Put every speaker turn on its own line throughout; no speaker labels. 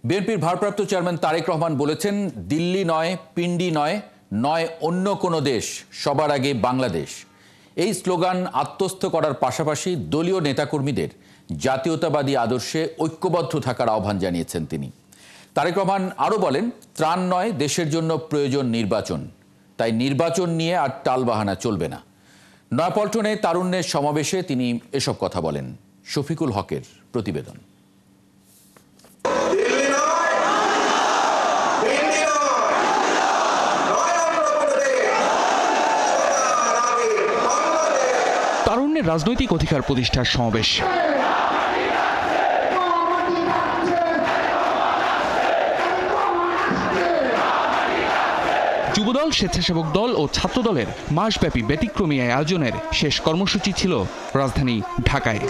বিএনপির ভারপ্রাপ্ত চেয়ারম্যান তারেক রহমান বলেছেন, দিল্লি নয়, পিন্ডি নয়, নয় অন্য কোনো দেশ, সবার আগে বাংলাদেশ। এই স্লোগান আত্মস্থ করার পাশাপাশি দলীয় নেতাকর্মীদের জাতীয়তাবাদী আদর্শে ঐক্যবদ্ধ থাকার আহ্বান জানিয়েছেন তিনি। তারেক রহমান আরও বলেন, ত্রাণ নয়, দেশের জন্য প্রয়োজন নির্বাচন। তাই নির্বাচন নিয়ে আর টালবাহানা চলবে না। নয়াপল্টনে তারুণ্যের সমাবেশে তিনি এসব কথা বলেন। শফিকুল হকের প্রতিবেদন।
তারুণ্যের রাজনৈতিক অধিকার প্রতিষ্ঠার সমাবেশ। যুবদল, স্বেচ্ছাসেবক দল ও ছাত্রদলের মাসব্যাপী ব্যতিক্রমী আয়োজনের শেষ কর্মসূচি ছিল রাজধানী ঢাকায়।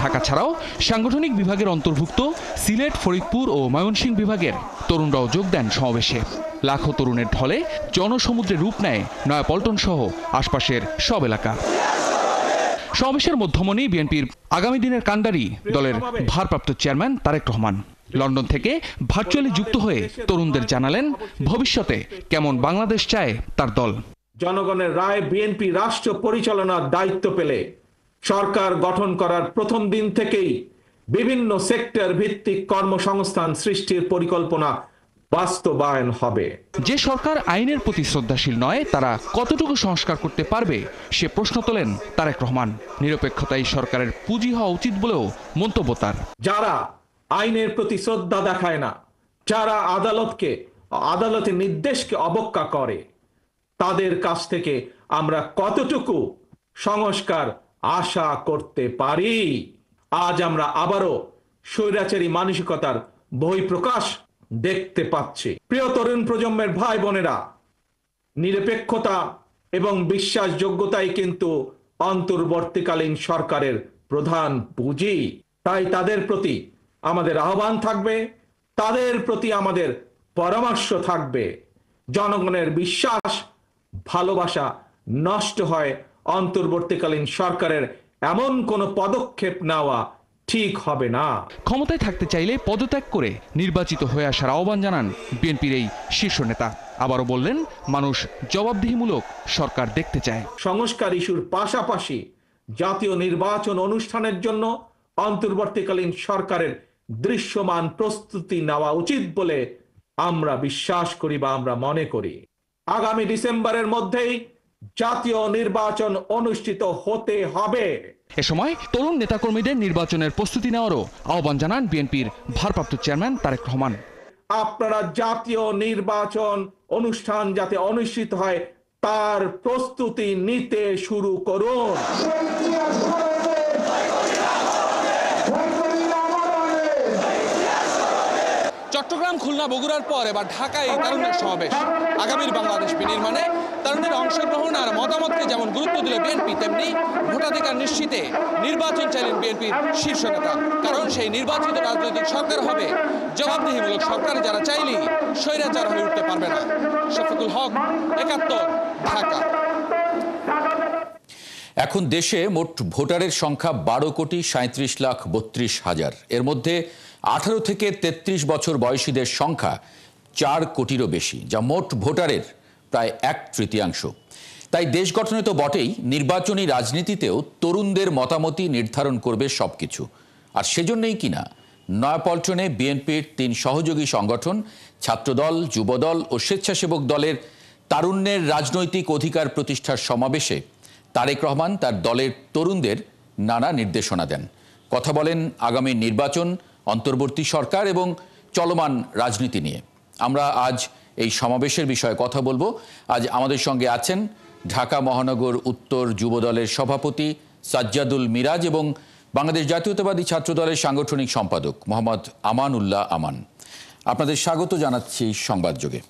ঢাকা ছাড়াও সাংগঠনিক বিভাগের অন্তর্ভুক্ত সিলেট, ফরিদপুর ও ময়মনসিংহ বিভাগের তরুণরাও যোগ দেন সমাবেশে। লাখো তরুণের ঢলে জনসমুদ্রে রূপ নেয় নয়াপল্টন সহ আশপাশের সব এলাকা। সমাবেশের মধ্যমণি বিএনপির আগামী দিনের কাণ্ডারি দলের ভারপ্রাপ্ত চেয়ারম্যান তারেক রহমান। লন্ডন থেকে ভার্চুয়ালি যুক্ত হয়ে তরুণদের জানালেন, ভবিষ্যতে কেমন বাংলাদেশ চায় তার দল।
জনগণের রায় বিএনপি রাষ্ট্র পরিচালনার দায়িত্ব পেলে সরকার গঠন করার প্রথম দিন থেকেই বিভিন্ন সেক্টর ভিত্তিক কর্মসংস্থান সৃষ্টির পরিকল্পনা বাস্তবায়ন হবে।
যে সরকার আইনের প্রতি শ্রদ্ধাশীল নয়, তারা কতটুকু সংস্কার করতে পারবে সে প্রশ্ন তোলেন তারেক রহমান। নিরপেক্ষতাই সরকারের পুঁজি হওয়া উচিত বলেও মন্তব্য তার।
যারা আইনের প্রতি শ্রদ্ধা দেখায় না, যারা আদালতের নির্দেশকে অবজ্ঞা করে, তাদের কাছ থেকে আমরা কতটুকু সংস্কার আশা করতে পারি? আজ আমরা আবারও স্বৈরাচারী মানসিকতার বহিঃপ্রকাশ দেখতে পাচ্ছি। প্রিয় তরুণ প্রজন্মের ভাই বোনেরা, নিরপেক্ষতা এবং বিশ্বাসযোগ্যতাই কিন্তু অন্তর্বর্তীকালীন সরকারের প্রধান পুঁজি। তাই তাদের প্রতি আমাদের আহ্বান থাকবে, তাদের প্রতি আমাদের পরামর্শ থাকবে। জনগণের বিশ্বাস, ভালোবাসা নষ্ট হয় অন্তর্বর্তীকালীন সরকারের এমন কোনো পদক্ষেপ নেওয়া ঠিক হবে না।
ক্ষমতায় থাকতে চাইলে পদত্যাগ করে নির্বাচিত হয়ে আসার আহ্বান জানান বিএনপির এই শীর্ষ নেতা। আবারও বললেন, মানুষ জবাবদিহিমূলক সরকার দেখতে চায়।
সংস্কার ইস্যুর পাশাপাশি জাতীয় নির্বাচন অনুষ্ঠানের জন্য অন্তর্বর্তীকালীন সরকারের দৃশ্যমান প্রস্তুতি নেওয়া উচিত বলে আমরা বিশ্বাস করি বা আমরা মনে করি। আগামী ডিসেম্বরের মধ্যেই জাতীয় নির্বাচন অনুষ্ঠিত হতে হবে।
এ সময় তরুণ নেতাকর্মীদের নির্বাচনের প্রস্তুতি নেওয়ারও আহ্বান জানান বিএনপির ভারপ্রাপ্ত চেয়ারম্যান তারেক রহমান।
আপনারা জাতীয় নির্বাচন অনুষ্ঠান যাতে অনুষ্ঠিত হয় তার প্রস্তুতি নিতে শুরু করুন।
চট্টগ্রাম, খুলনা, বগুড়ার পর এবার ঢাকায় তারুণ্যের সমাবেশ। আগামীর বাংলাদেশ বিনির্মাণে তারুণ্যের অংশগ্রহণ আর মতামতকে যেমন গুরুত্ব দিল বিএনপি, তেমনি ভোটাধিকার নিশ্চিতে নির্বাচন চাইলেন বিএনপির শীর্ষ নেতা। কারণ সেই নির্বাচিত রাজনৈতিক সরকার হবে জবাবদিহিমূলক সরকার, যারা চাইলেই স্বৈরাচার হয়ে উঠতে পারবে না। শফিকুল হক, ৭১, ঢাকা।
এখন দেশে মোট ভোটারের সংখ্যা ১২,৩৭,৩২,০০০। এর মধ্যে ১৮ থেকে ৩৩ বছর বয়সীদের সংখ্যা ৪ কোটিরও বেশি, যা মোট ভোটারের প্রায় ১/৩। তাই দেশ গঠনে তো বটেই, নির্বাচনী রাজনীতিতেও তরুণদের মতামতই নির্ধারণ করবে সবকিছু। আর সেজন্যই কিনা নয়াপল্টনে বিএনপির ৩ সহযোগী সংগঠন ছাত্রদল, যুবদল ও স্বেচ্ছাসেবক দলের তারুণ্যের রাজনৈতিক অধিকার প্রতিষ্ঠার সমাবেশে তারেক রহমান তার দলের তরুণদের নানা নির্দেশনা দেন। কথা বলেন আগামী নির্বাচন, অন্তর্বর্তী সরকার এবং চলমান রাজনীতি নিয়ে। আমরা আজ এই সমাবেশের বিষয়ে কথা বলবো। আজ আমাদের সঙ্গে আছেন ঢাকা মহানগর উত্তর যুবদলের সভাপতি সাজ্জাদুল মিরাজ এবং বাংলাদেশ জাতীয়তাবাদী ছাত্রদলের সাংগঠনিক সম্পাদক মোহাম্মদ আমানুল্লাহ আমান। আপনাদের স্বাগত জানাচ্ছি সংবাদযোগে।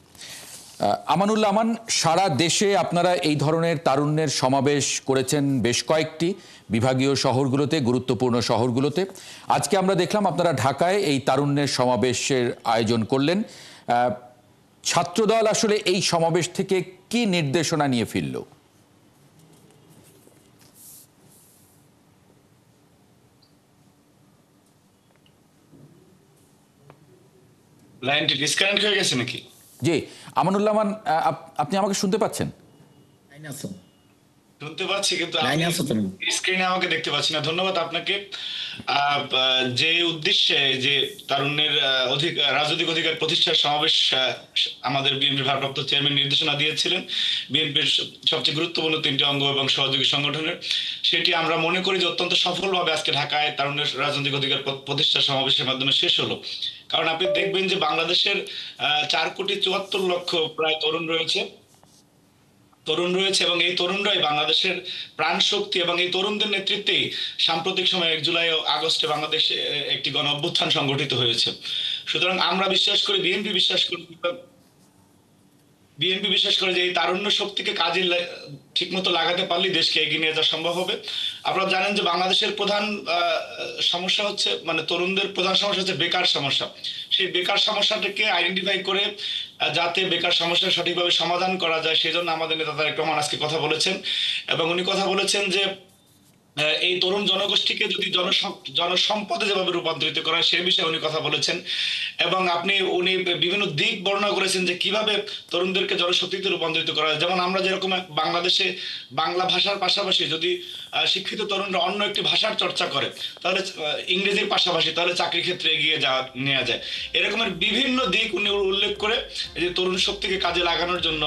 আমানুল্লাহ আমান, সারা দেশে আপনারা এই ধরনের তারুণ্যের সমাবেশ করেছেন বেশ কয়েকটি বিভাগীয় শহরগুলোতে, গুরুত্বপূর্ণ শহরগুলোতে। আজকে আমরা দেখলাম আপনারা ঢাকায় এই তারুণ্যের সমাবেশের আয়োজন করলেন। ছাত্রদল আসলে এই সমাবেশ থেকে কি নির্দেশনা নিয়ে ফিরল?
লাইনটি ডিসকানেক্ট হয়ে গেছে নাকি?
জি, আমানুল্লাহ আমান, আপনি আমাকে শুনতে পাচ্ছেন?
শুনতে পাচ্ছি, কিন্তু
লাইনে আছো তুমি?
স্ক্রিনে আমাকে দেখতে পাচ্ছি না। ধন্যবাদ আপনাকে। যে উদ্দেশ্যে যে তারুণ্যের রাজনৈতিক অধিকার প্রতিষ্ঠার সমাবেশ আমাদের বিএনপির ভারপ্রাপ্ত চেয়ারম্যান নির্দেশনা দিয়েছিলেন বিএনপির সবচেয়ে গুরুত্বপূর্ণ 3টি অঙ্গ এবং সহযোগী সংগঠনের, সেটি আমরা মনে করি যে অত্যন্ত সফলভাবে আজকে ঢাকায় তারুণ্যের রাজনৈতিক অধিকার প্রতিষ্ঠার সমাবেশের মাধ্যমে শেষ হলো। কারণ আপনি দেখবেন যে বাংলাদেশের 4,74,00,000 প্রায় তরুণ রয়েছে এবং এই তরুণরাই বাংলাদেশের প্রাণ শক্তি, এবং এই তরুণদের নেতৃত্বেই সাম্প্রতিক সময়ে 1 জুলাই ও আগস্টে বাংলাদেশে একটি গণ অভ্যুত্থান সংগঠিত হয়েছে। সুতরাং আমরা বিশ্বাস করি, বিএনপি বিশ্বাস করে যে এই তারুণ্য শক্তিকে কাজে ঠিকমতো লাগাতে পারলেই দেশকে এগিয়ে নিয়ে যাওয়া সম্ভব হবে। আপনারা জানেন যে বাংলাদেশের প্রধান সমস্যা হচ্ছে, মানে তরুণদের প্রধান সমস্যা হচ্ছে বেকার সমস্যা। সেই বেকার সমস্যাটাকে আইডেন্টিফাই করে যাতে বেকার সমস্যা সঠিকভাবে সমাধান করা যায়, সেজন্য আমাদের নেতা তারেক রহমান আজকে কথা বলেছেন। এবং উনি কথা বলেছেন যে এই তরুণ জনগোষ্ঠীকে যদি জনসম্পদে যেভাবে রূপান্তরিত করা হয় সে বিষয়ে উনি কথা বলেছেন। এবং উনি বিভিন্ন দিক বর্ণনা করেছেন যে কিভাবে তরুণদেরকে জনশক্তিতে রূপান্তরিত করা হয়। যেমন আমরা যেরকম বাংলাদেশে বাংলা ভাষার পাশাপাশি যদি শিক্ষিত তরুণরা অন্য একটি ভাষার চর্চা করে, তাহলে ইংরেজির পাশাপাশি তাহলে চাকরি ক্ষেত্রে এগিয়ে নেওয়া যায়। এরকমের বিভিন্ন দিক উনি উল্লেখ করে যে তরুণ শক্তিকে কাজে লাগানোর জন্য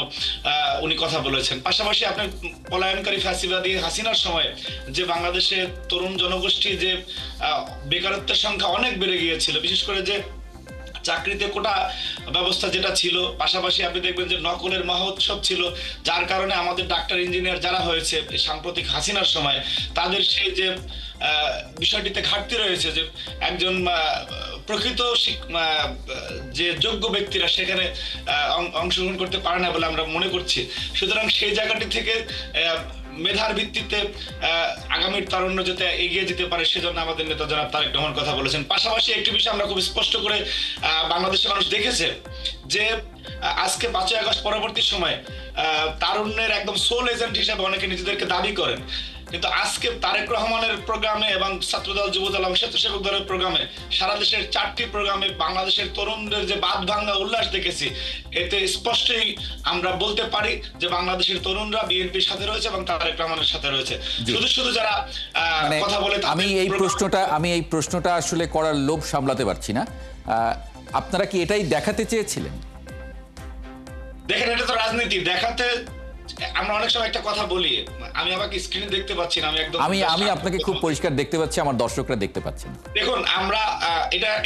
উনি কথা বলেছেন। পাশাপাশি আপনার পলায়নকারী ফ্যাসিবাদী হাসিনার সময় যে বাংলাদেশে তরুণ জনগোষ্ঠী যে বেকারত্বের সংখ্যা অনেক বেড়ে গিয়েছিল, বিশেষ করে যে চাকরিতে কোটা ব্যবস্থা যেটা ছিল, পাশাপাশি আপনি দেখবেন যে নকলের মহোৎসব ছিল, যার কারণে আমাদের ডাক্তার ইঞ্জিনিয়ার যারা হয়েছে সাম্প্রতিক হাসিনার সময় তাদের সেই যে বিষয়টিতে ঘাটতি রয়েছে, যে একজন প্রকৃত যে যোগ্য ব্যক্তিরা সেখানে অংশগ্রহণ করতে পারে না বলে আমরা মনে করছি। সুতরাং সেই জায়গাটি থেকে মেধার ভিত্তিতে আগামীর তারুণ্য যাতে এগিয়ে যেতে পারে সেজন্য আমাদের নেতা জনাব তারেক রহমান কথা বলেছেন। পাশাপাশি একটি বিষয় আমরা খুব স্পষ্ট করে বাংলাদেশের মানুষ দেখেছে যে আজকে 5ই আগস্ট পরবর্তী সময় তারুণ্যের একদম সোল এজেন্ট হিসেবে অনেকে নিজেদেরকে দাবি করেন, কিন্তু আজকে তারেক রহমানের প্রোগ্রামে এবং ছাত্রদল, যুবদল এবং স্বেচ্ছাসেবক দলের প্রোগ্রামে সারা দেশের 4টি প্রোগ্রামে বাংলাদেশের তরুণদের যে বাদ ভাঙা উল্লাস দেখেছি, এতে স্পষ্টই আমরা বলতে পারি যে বাংলাদেশের তরুণরা বিএনপির সাথে রয়েছে এবং তারেক রহমানের সাথে রয়েছে। শুধু যারা কথা বলে,
আমি এই প্রশ্নটা আসলে করার লোভ সামলাতে পারছি না। আপনারা কি এটাই দেখাতে চেয়েছিলেন?
দেখেন, এটা তো রাজনীতি দেখাতে আমরা অনেক সময় একটা কথা বলি, আমি আমাকে স্ক্রিনে দেখতে পাচ্ছি না,
আমি আপনাকে খুব পরিষ্কার দেখতে পাচ্ছি, আমার দর্শকরা দেখতে পাচ্ছেন।
দেখুন, আমরা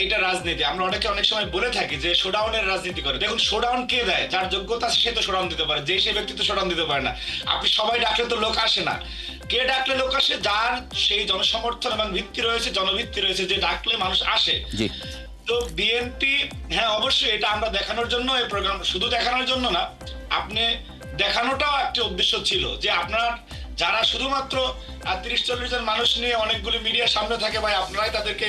এটা রাজনীতি, আমরা অনেক সময় বলে থাকি যে শোডাউনের রাজনীতি করে। দেখুন, শোডাউন কে দেয়? যার যোগ্যতা আছে সে তো শোডাউন দিতে পারে, সেই ব্যক্তি তো শোডাউন দিতে পারে না। আপনি সবাই ডাকলে তো লোক আসে না। কে ডাকলে লোক আসে? যার সেই জনসমর্থন এবং ভিত্তি রয়েছে, জনভিত্তি রয়েছে, যে ডাকলে মানুষ আসে। তো বিএনপি, হ্যাঁ অবশ্যই এটা আমরা দেখানোর জন্য এই প্রোগ্রাম, শুধু দেখানোর জন্য না, আপনি দেখানোটাও একটা উদ্দেশ্য ছিল যে আপনার যারা শুধুমাত্র 30-40 জন মানুষ নিয়ে অনেকগুলি মিডিয়ার সামনে থাকে, ভাই আপনারাই তাদেরকে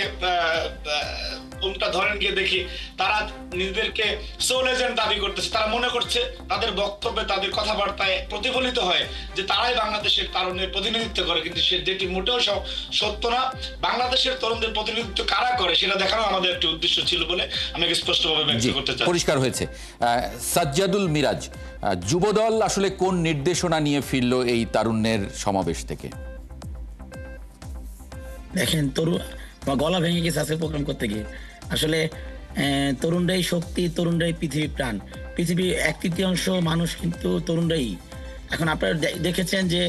কোনটা ধরেন গিয়ে দেখি, তারা নিজেদেরকে সোল এজেন্ট দাবি করতেছে। তারা মনে করছে তাদের বক্তব্যে, তাদের কথাবার্তায় প্রতিফলিত হয় যে তারাই বাংলাদেশের তারুণ্যের প্রতিনিধিত্ব করে, কিন্তু যেটি মোটেও সত্য না। বাংলাদেশের তরুণদের প্রতিনিধিত্ব কারা করে সেটা দেখানো আমাদের একটা উদ্দেশ্য ছিল বলে আমি স্পষ্টভাবে ব্যক্ত করতে চাই।
পরিষ্কার হয়েছে। সাজ্জাদুল মিরাজ, যুবদল আসলে কোন নির্দেশনা নিয়ে ফিরল এই তারুণ্যের সমাবেশ থেকে?
দেখেন, গলা ভেঙে গেছে আজকে প্রোগ্রাম করতে গিয়ে। আসলে তরুণরাই শক্তি, তরুণরাই পৃথিবী প্রাণ। পৃথিবীর 1/3 মানুষ কিন্তু তরুণরাই। এখন আপনারা দেখেছেন যে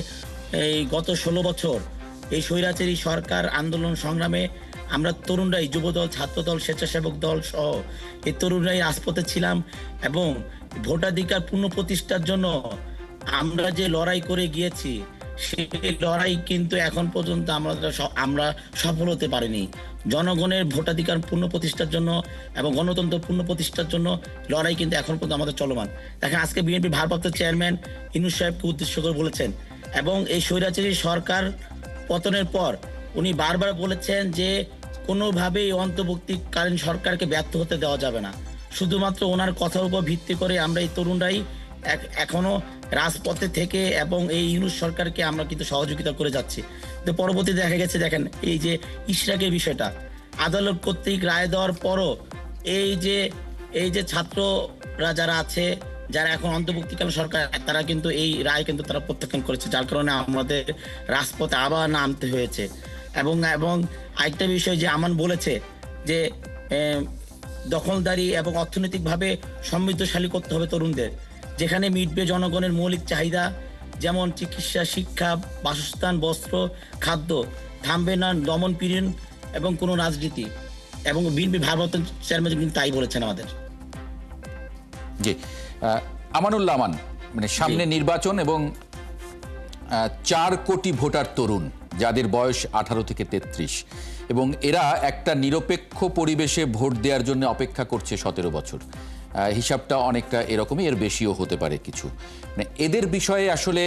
এই গত 16 বছর এই স্বৈরাচারী সরকার আন্দোলন সংগ্রামে আমরা তরুণরাই, যুবদল, ছাত্রদল, স্বেচ্ছাসেবক দল সহ এই তরুণরাই রাজপথে ছিলাম। এবং ভোটাধিকার পুনঃপ্রতিষ্ঠার জন্য আমরা যে লড়াই করে গিয়েছি, সেই লড়াই কিন্তু এখন পর্যন্ত আমরা সফল হতে পারিনি। জনগণের ভোটাধিকার পুনঃপ্রতিষ্ঠার জন্য এবং গণতন্ত্র পুনঃপ্রতিষ্ঠার জন্য লড়াই কিন্তু এখন পর্যন্ত আমাদের চলমান। দেখেন, আজকে বিএনপি ভারপ্রাপ্ত চেয়ারম্যান ইউনূস সাহেবকে উদ্দেশ্য করে বলেছেন, এবং এই স্বৈরাচারী সরকার পতনের পর উনি বারবার বলেছেন যে কোনোভাবেই অন্তর্বর্তীকালীন সরকারকে ব্যর্থ হতে দেওয়া যাবে না। শুধুমাত্র ওনার কথার উপর ভিত্তি করে আমরা এই তরুণরাই এখনো রাজপথে থেকে এবং এই ইউনূস সরকারকে আমরা কিন্তু সহযোগিতা করে যাচ্ছি। তো পরবর্তী দেখা গেছে, দেখেন এই যে ইশরাকের বিষয়টা, আদালত কর্তৃক রায় দেওয়ার পরও এই যে এই যে ছাত্ররা যারা আছে, যারা এখন অন্তর্বর্তীকালীন সরকার, তারা কিন্তু এই রায় কিন্তু তারা প্রত্যাখ্যান করেছে, যার কারণে আমাদের রাজপথে আবার নামতে হয়েছে। এবং আরেকটা বিষয় যে আমান বলেছে যে দখলদারি এবং অর্থনৈতিকভাবে সমৃদ্ধশালী করতে হবে তরুণদের, যেখানে মিটবে জনগণের মৌলিক চাহিদা, যেমন চিকিৎসা, শিক্ষা, বাসস্থান, বস্ত্র, খাদ্য। থামবে না দমন পীড়ন এবং কোনো রাজনীতি। এবং বিএনপি ভারপ্রাপ্ত চেয়ারম্যান কিন্তু তাই বলেছেন আমাদের।
জি, আমানুল্লাহ আমান, মানে সামনে নির্বাচন এবং 4 কোটি ভোটার তরুণ যাদের বয়স 18 থেকে 33 এবং এরা একটা নিরপেক্ষ পরিবেশে ভোট দেওয়ার জন্য অপেক্ষা করছে 17 বছর। হিসাবটা অনেকটা এরকমই, এর বেশিও হতে পারে কিছু। মানে এদের বিষয়ে আসলে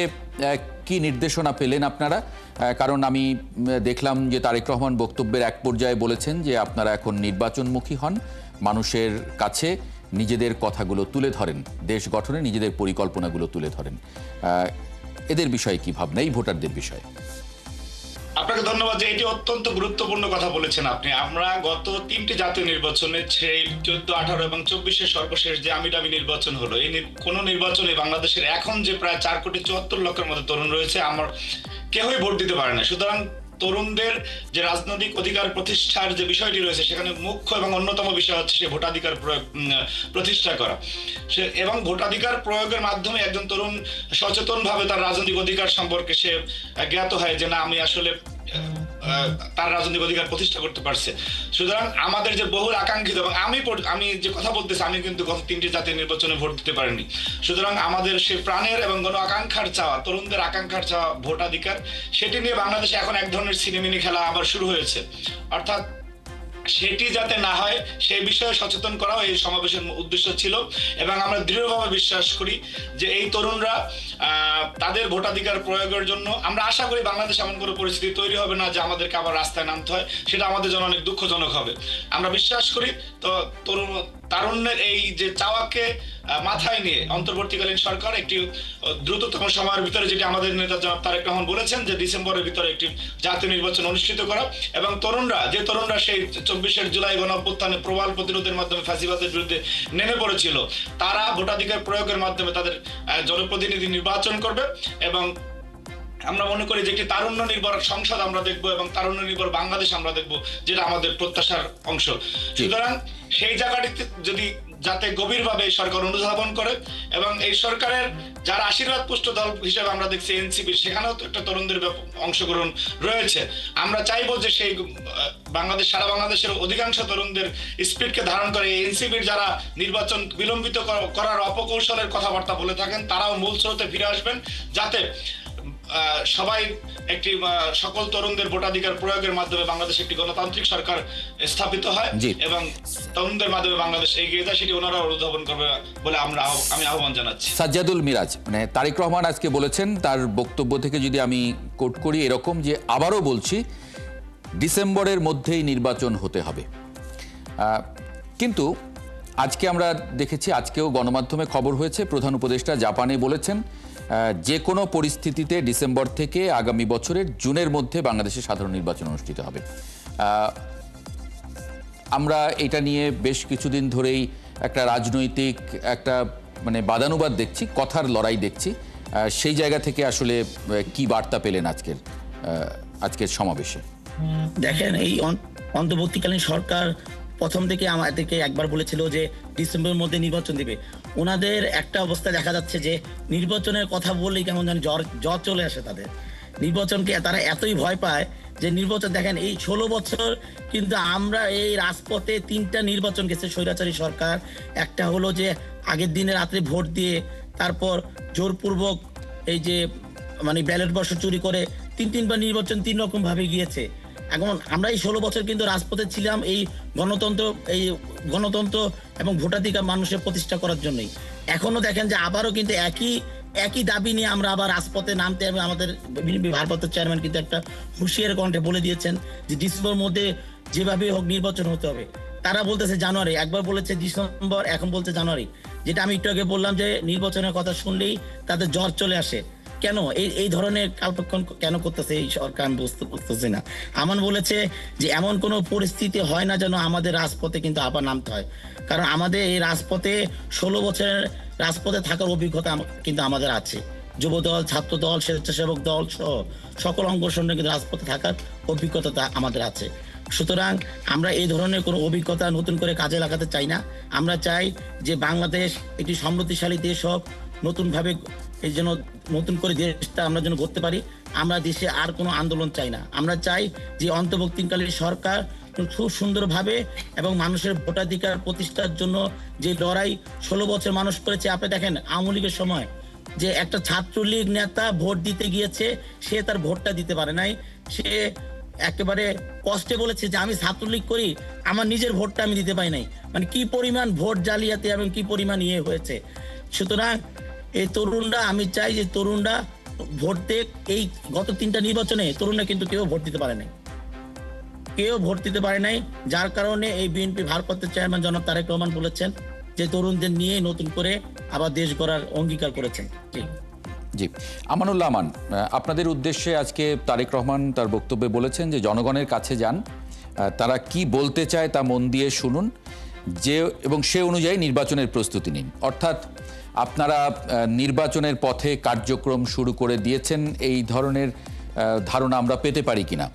কি নির্দেশনা পেলেন আপনারা? কারণ আমি দেখলাম যে তারেক রহমান বক্তব্যের এক পর্যায়ে বলেছেন যে আপনারা এখন নির্বাচনমুখী হন, মানুষের কাছে নিজেদের কথাগুলো তুলে ধরেন, দেশ গঠনে নিজেদের পরিকল্পনাগুলো তুলে ধরেন। এদের বিষয়ে কি ভাবনা, এই ভোটারদের বিষয়ে?
আপনাকে ধন্যবাদ যে এটি অত্যন্ত গুরুত্বপূর্ণ কথা বলেছেন আপনি। আমরা গত 3টি জাতীয় নির্বাচনে, সেই 14, 18 এবং 24-এর সর্বশেষ যে আমিরামি নির্বাচন হলো, এই কোন নির্বাচনে বাংলাদেশের এখন যে প্রায় 4,74,00,000 মতো তরুণ রয়েছে, আমার কেউই ভোট দিতে পারে না। সুতরাং তরুণদের যে রাজনৈতিক অধিকার প্রতিষ্ঠার যে বিষয়টি রয়েছে, সেখানে মুখ্য এবং অন্যতম বিষয় হচ্ছে সে ভোটাধিকার প্রতিষ্ঠা করা। এবং ভোটাধিকার প্রয়োগের মাধ্যমে একজন তরুণ সচেতনভাবে তার রাজনৈতিক অধিকার সম্পর্কে সে জ্ঞাত হয় যে না, আমি আসলে তার রাজনৈতিক অধিকার প্রতিষ্ঠা করতে পারছে। সুতরাং আমাদের যে বহুল আকাঙ্ক্ষিত, এবং আমি যে কথা বলতেছি, আমি কিন্তু গত 3টি জাতীয় নির্বাচনে ভোট দিতে পারিনি। সুতরাং আমাদের সেই প্রাণের এবং গণ আকাঙ্ক্ষার চাওয়া, তরুণদের আকাঙ্ক্ষার চাওয়া ভোটাধিকার, সেটি নিয়ে বাংলাদেশে এখন এক ধরনের সিনেমিনি খেলা আবার শুরু হয়েছে। অর্থাৎ সেটি যাতে না হয় সেই বিষয়ে সচেতন করাও এই সমাবেশের উদ্দেশ্য ছিল। এবং আমরা দৃঢ়ভাবে বিশ্বাস করি যে এই তরুণরা তাদের ভোটাধিকার প্রয়োগের জন্য, আমরা আশা করি বাংলাদেশ এমন কোনো পরিস্থিতি তৈরি হবে না যে আমাদেরকে আবার রাস্তায় নামতে হয়, সেটা আমাদের জন্য অনেক দুঃখজনক হবে। আমরা বিশ্বাস করি তো তারুণ্যের এই যে চাওয়াকে মাথায় নিয়ে অন্তর্বর্তীকালীন সরকার একটি দ্রুততম সময়ের ভিতরে, যেটি আমাদের নেতা জনাব তারেক রহমান বলেছেন, যে ডিসেম্বরের ভিতরে একটি জাতীয় নির্বাচন অনুষ্ঠিত করা। এবং তরুণরা সেই 24 জুলাই গণ অভ্যুত্থানে প্রবল প্রতিরোধের মাধ্যমে ফ্যাসিবাদের বিরুদ্ধে নেমে পড়েছিল, তারা ভোটাধিকার প্রয়োগের মাধ্যমে তাদের জনপ্রতিনিধি নির্বাচন করবে। এবং আমরা মনে করি যে একটি তারুণ্য নির্ভর সংসদ আমরা দেখব এবং তারুণ্য নির্ভর বাংলাদেশ আমরা দেখব, যেটা আমাদের প্রত্যাশার অংশ। সুতরাং সেই জায়গাটিতে যদি যাতে গভীরভাবে সরকার অনুধাবন করে, এবং এই সরকারের যারা আশীর্বাদ পুষ্ট দল হিসেবে আমরা দেখছি এনসিপি, সেখানেও তো একটা তরুণদের অংশগ্রহণ রয়েছে। আমরা চাইবো যে সেই সারা বাংলাদেশের অধিকাংশ তরুণদের স্পিডকে ধারণ করে এনসিপির যারা নির্বাচন বিলম্বিত করার অপকৌশলের কথাবার্তা বলে থাকেন, তারাও মূল স্রোতে ফিরে আসবেন, যাতে সবাই একটি সকল তরুণদের ভোটাধিকার প্রয়োগের মাধ্যমে বাংলাদেশে একটি গণতান্ত্রিক সরকার স্থাপিত হয় এবং তরুণদের মাধ্যমে বাংলাদেশ এগিয়ে যায়, সেটি ওনারা অনুধাবন করবে বলে আমি আহ্বান জানাচ্ছি।
সাজ্জাদুল মিরাজ, মানে তারেক রহমান আজকে বলেছেন, তার বক্তব্য থেকে যদি আমি কোট করি এরকম, যে আবারও বলছি ডিসেম্বরের মধ্যেই নির্বাচন হতে হবে। কিন্তু আজকে আমরা দেখেছি, আজকেও গণমাধ্যমে খবর হয়েছে, প্রধান উপদেষ্টা জাপানে বলেছেন যে কোনো পরিস্থিতিতে ডিসেম্বর থেকে আগামী বছরের জুনের মধ্যে বাংলাদেশে সাধারণ নির্বাচন অনুষ্ঠিত হবে। আমরা এটা নিয়ে বেশ কিছুদিন ধরেই একটা রাজনৈতিক মানে বাদানুবাদ দেখছি, কথার লড়াই দেখছি। সেই জায়গা থেকে আসলে কি বার্তা পেলেন আজকের সমাবেশে?
দেখেন, এই অন্তর্বর্তীকালীন সরকার প্রথম থেকে আমাদেরকে একবার বলেছিল যে ডিসেম্বরের মধ্যে নির্বাচন দিবে। ওনাদের একটা অবস্থা দেখা যাচ্ছে যে নির্বাচনের কথা বললেই কেমন জানি জ্বর চলে আসে তাদের। নির্বাচনকে তারা এতই ভয় পায় যে নির্বাচন, দেখেন এই 16 বছর কিন্তু আমরা এই রাজপথে 3টা নির্বাচন গেছে স্বৈরাচারী সরকার। একটা হলো যে আগের দিনে রাত্রে ভোট দিয়ে তারপর জোরপূর্বক এই যে মানে ব্যালট বাক্স চুরি করে 3বার নির্বাচন 3 রকম ভাবে গিয়েছে। এখন আমরা এই 16 বছর কিন্তু রাজপথে ছিলাম এই গণতন্ত্র এবং ভোটাধিকার মানুষের প্রতিষ্ঠা করার জন্যই। এখনো দেখেন যে আবারও কিন্তু একই দাবি নিয়ে আমরা আবার রাজপথে নামতে হবে। আমাদের ভারপ্রাপ্ত চেয়ারম্যান কিন্তু একটা হুঁশিয়ার কণ্ঠে বলে দিয়েছেন যে ডিসেম্বরের মধ্যে যেভাবে হোক নির্বাচন হতে হবে। তারা বলতেছে জানুয়ারি, একবার বলেছে ডিসেম্বর, এখন বলছে জানুয়ারি। যেটা আমি একটু আগে বললাম যে নির্বাচনের কথা শুনলেই তাদের জ্বর চলে আসে। কেন এই ধরনের কালপক্ষণ কেন করতেছে এই সরকার, আমি বুঝতে পারতেছি না। আমান বলেছে যে এমন কোনো পরিস্থিতি হয় না যেন আমাদের রাজপথে কিন্তু আবার নামতে হয়, কারণ আমাদের এই রাজপথে 16 বছরের রাজপথে থাকার অভিজ্ঞতা কিন্তু আমাদের আছে। যুব দল, ছাত্র দল, স্বেচ্ছাসেবক দল সহ সকল অঙ্গ সংগঠনে কিন্তু রাজপথে থাকার অভিজ্ঞতা আমাদের আছে। সুতরাং আমরা এই ধরনের কোনো অভিজ্ঞতা নতুন করে কাজে লাগাতে চাই না। আমরা চাই যে বাংলাদেশ একটি সমৃদ্ধিশালী দেশ হোক, নতুনভাবে এই জন্য নতুন করে দেশটা আমরা যেন করতে পারি। আমরা দেশে আর কোনো আন্দোলন চাই না। আমরা চাই যে অন্তর্বর্তীকালীন সরকার খুব সুন্দরভাবে এবং মানুষের ভোটাধিকার প্রতিষ্ঠার জন্য যে লড়াই 16 বছর মানুষ করেছে। আপনি দেখেন আওয়ামী লীগের সময় যে একটা ছাত্রলীগ নেতা ভোট দিতে গিয়েছে, সে তার ভোটটা দিতে পারে নাই। সে একেবারে কষ্টে বলেছে যে আমি ছাত্রলীগ করি, আমার নিজের ভোটটা আমি দিতে পারি নাই। মানে কি পরিমাণ ভোট জালিয়াতি এবং কি পরিমাণ হয়েছে। সুতরাং এই তরুণরা, আমি চাই যে তরুণরা ভোট দেখ। এই গত 3টা নির্বাচনে তরুণরা কিন্তু কেউ ভোট দিতে পারে নাই, যার কারণে এই বিএনপি ভারপ্রাপ্ত চেয়ারম্যান জনাব তারেক রহমান বলেছেন যে তরুণদের নিয়ে নতুন করে আবার দেশ গড়ার অঙ্গীকার করেছেন।
জি, আমানুল্লাহ আমান, আপনাদের উদ্দেশ্যে আজকে তারেক রহমান তার বক্তব্যে বলেছেন যে জনগণের কাছে যান, তারা কি বলতে চায় তা মন দিয়ে শুনুন, এবং সে অনুযায়ী নির্বাচনের প্রস্তুতি নিন। অর্থাৎ আপনারা নির্বাচনের পথে কার্যক্রম শুরু করে দিয়েছেন, এই ধরনের ধারণা আমরা পেতে পারি কিনা,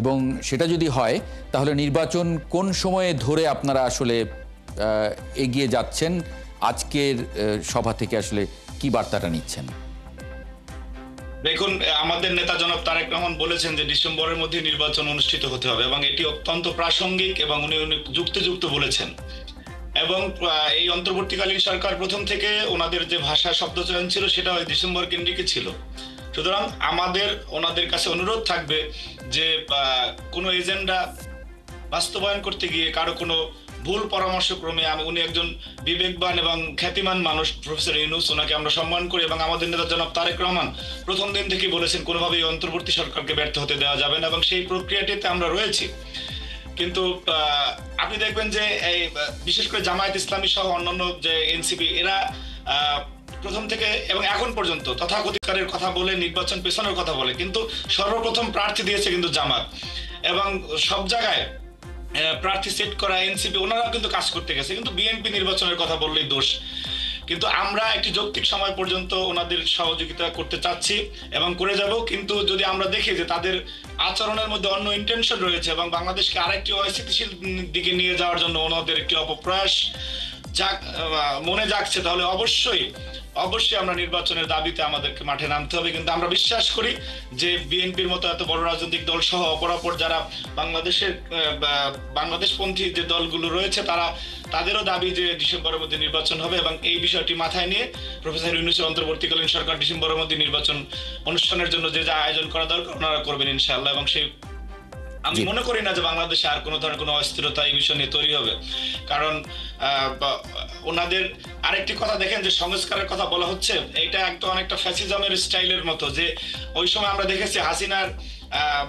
এবং সেটা যদি হয় তাহলে নির্বাচন কোন সময়ে ধরে আপনারা আসলে এগিয়ে যাচ্ছেন, আজকের সভা থেকে আসলে কি বার্তাটা নিচ্ছেন?
দেখুন, আমাদের নেতা জনাব তারেক রহমান বলেছেন যে ডিসেম্বরের মধ্যে নির্বাচন অনুষ্ঠিত হতে হবে, এবং এটি অত্যন্ত প্রাসঙ্গিক এবং উনি যুক্তিযুক্ত বলেছেন। এবং এই অন্তর্বর্তীকালীন সরকার প্রথম থেকে ওনাদের যে ভাষা শব্দচয়ন ছিল সেটা ওই ডিসেম্বর কেন্দ্রিকই ছিল। সুতরাং আমাদের ওনাদের কাছে অনুরোধ থাকবে যে কোনো এজেন্ডা বাস্তবায়ন করতে গিয়ে কারো কোনো ভুল পরামর্শক্রমে, উনি একজন বিবেকবান এবং খ্যাতিমান মানুষ প্রফেসর ইউনূস, ওনাকে আমরা সম্মান করি, এবং আমাদের নেতা জনাব তারেক রহমান প্রথম দিন থেকেই বলেছেন কোনোভাবেই এই অন্তর্বর্তী সরকারকে ব্যর্থ হতে দেওয়া যাবে না, এবং সেই প্রক্রিয়াটিতে আমরা রয়েছি। কিন্তু আপনি দেখবেন যে এই বিশেষ করে জামায়াত ইসলামী সহ অন্যান্য যে এনসিপি, এরা প্রথম থেকে এবং এখন পর্যন্ত তথাকথিকারের কথা বলে, নির্বাচন পেছনের কথা বলে, কিন্তু সর্বপ্রথম প্রার্থী দিয়েছে কিন্তু জামাত, এবং সব জায়গায় প্রার্থী সেট করা এনসিপি, ওনারাও কিন্তু কাজ করতে গেছে, কিন্তু বিএনপি নির্বাচনের কথা বললেই দোষ। কিন্তু আমরা একটি যৌক্তিক সময় পর্যন্ত ওনাদের সহযোগিতা করতে চাচ্ছি এবং করে যাব। কিন্তু যদি আমরা দেখি যে তাদের আচরণের মধ্যে অন্য ইন্টেনশন রয়েছে এবং বাংলাদেশকে আরেকটি অস্থিতিশীল দিকে নিয়ে যাওয়ার জন্য ওনাদের একটি অপপ্রয়াস মনে জাগছে, তাহলে অবশ্যই আমরা নির্বাচনের দাবিতে আমাদেরকে মাঠে নামতে হবে। কিন্তু আমরা বিশ্বাস করি যে বিএনপির মতো এত বড় রাজনৈতিক দল সহ অপরাপর যারা বাংলাদেশপন্থী যে দলগুলো রয়েছে, তাদেরও দাবি যে ডিসেম্বরের মধ্যে নির্বাচন হবে, এবং এই বিষয়টি মাথায় নিয়ে প্রফেসর ইউনূসের অন্তর্বর্তীকালীন সরকার ডিসেম্বরের মধ্যে নির্বাচন অনুষ্ঠানের জন্য যে যা আয়োজন করা দরকার ওনারা করবেন ইনশাআল্লাহ। এবং সেই আমি মনে করি না যে বাংলাদেশে আর কোনো ধরনের কোনো অস্থিরতা এই বিষয় নিয়ে তৈরি হবে, কারণ ওনাদের আরেকটি কথা দেখেন যে সংস্কারের কথা বলা হচ্ছে, এটা একটা অনেকটা ফ্যাসিজমের স্টাইলের মতো। যে ওই সময় আমরা দেখেছি হাসিনার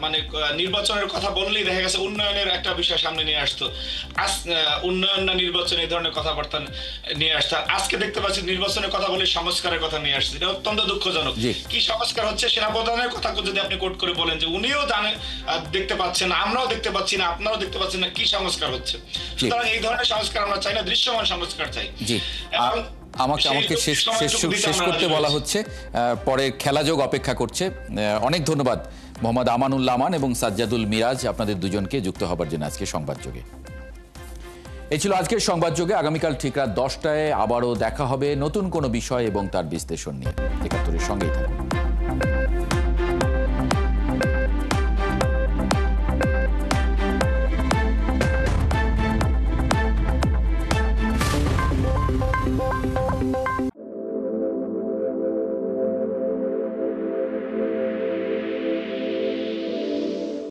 মানে নির্বাচনের কথা বললেই দেখা গেছে উন্নয়নের একটা বিষয় সামনে নিয়ে আসতো, উন্নয়ন না নির্বাচন, এই ধরনের কথাবার্তা নিয়ে আসতো। আজকে দেখতে পাচ্ছি নির্বাচনের কথা বলে সংস্কারের কথা নিয়ে আসছে, এটা অত্যন্ত দুঃখজনক। কি সংস্কার হচ্ছে? সেনাপ্রধানের কথা যদি আপনি কোট করে বলেন যে উনিও দেখতে পাচ্ছেন, আমরাও দেখতে পাচ্ছি না, আপনারাও দেখতে পাচ্ছেন না, কি সংস্কার হচ্ছে? সুতরাং এই ধরনের সংস্কার আমরা চাই না, দৃশ্যমান সংস্কার চাই।
আমাকে শেষ করতে বলা হচ্ছে, পরে খেলাযোগ অপেক্ষা করছে। অনেক ধন্যবাদ মোহাম্মদ আমানুল্লাহ আমান এবং সাজ্জাদুল মিরাজ, আপনাদের দুজনকে যুক্ত হবার জন্য আজকে সংবাদযোগে। এই ছিল আজকের সংবাদযোগে। আগামীকাল ঠিক রাত 10টায় আবারও দেখা হবে নতুন কোনো বিষয় এবং তার বিশ্লেষণ নিয়ে। ৭১-এর সঙ্গেই থাকুন।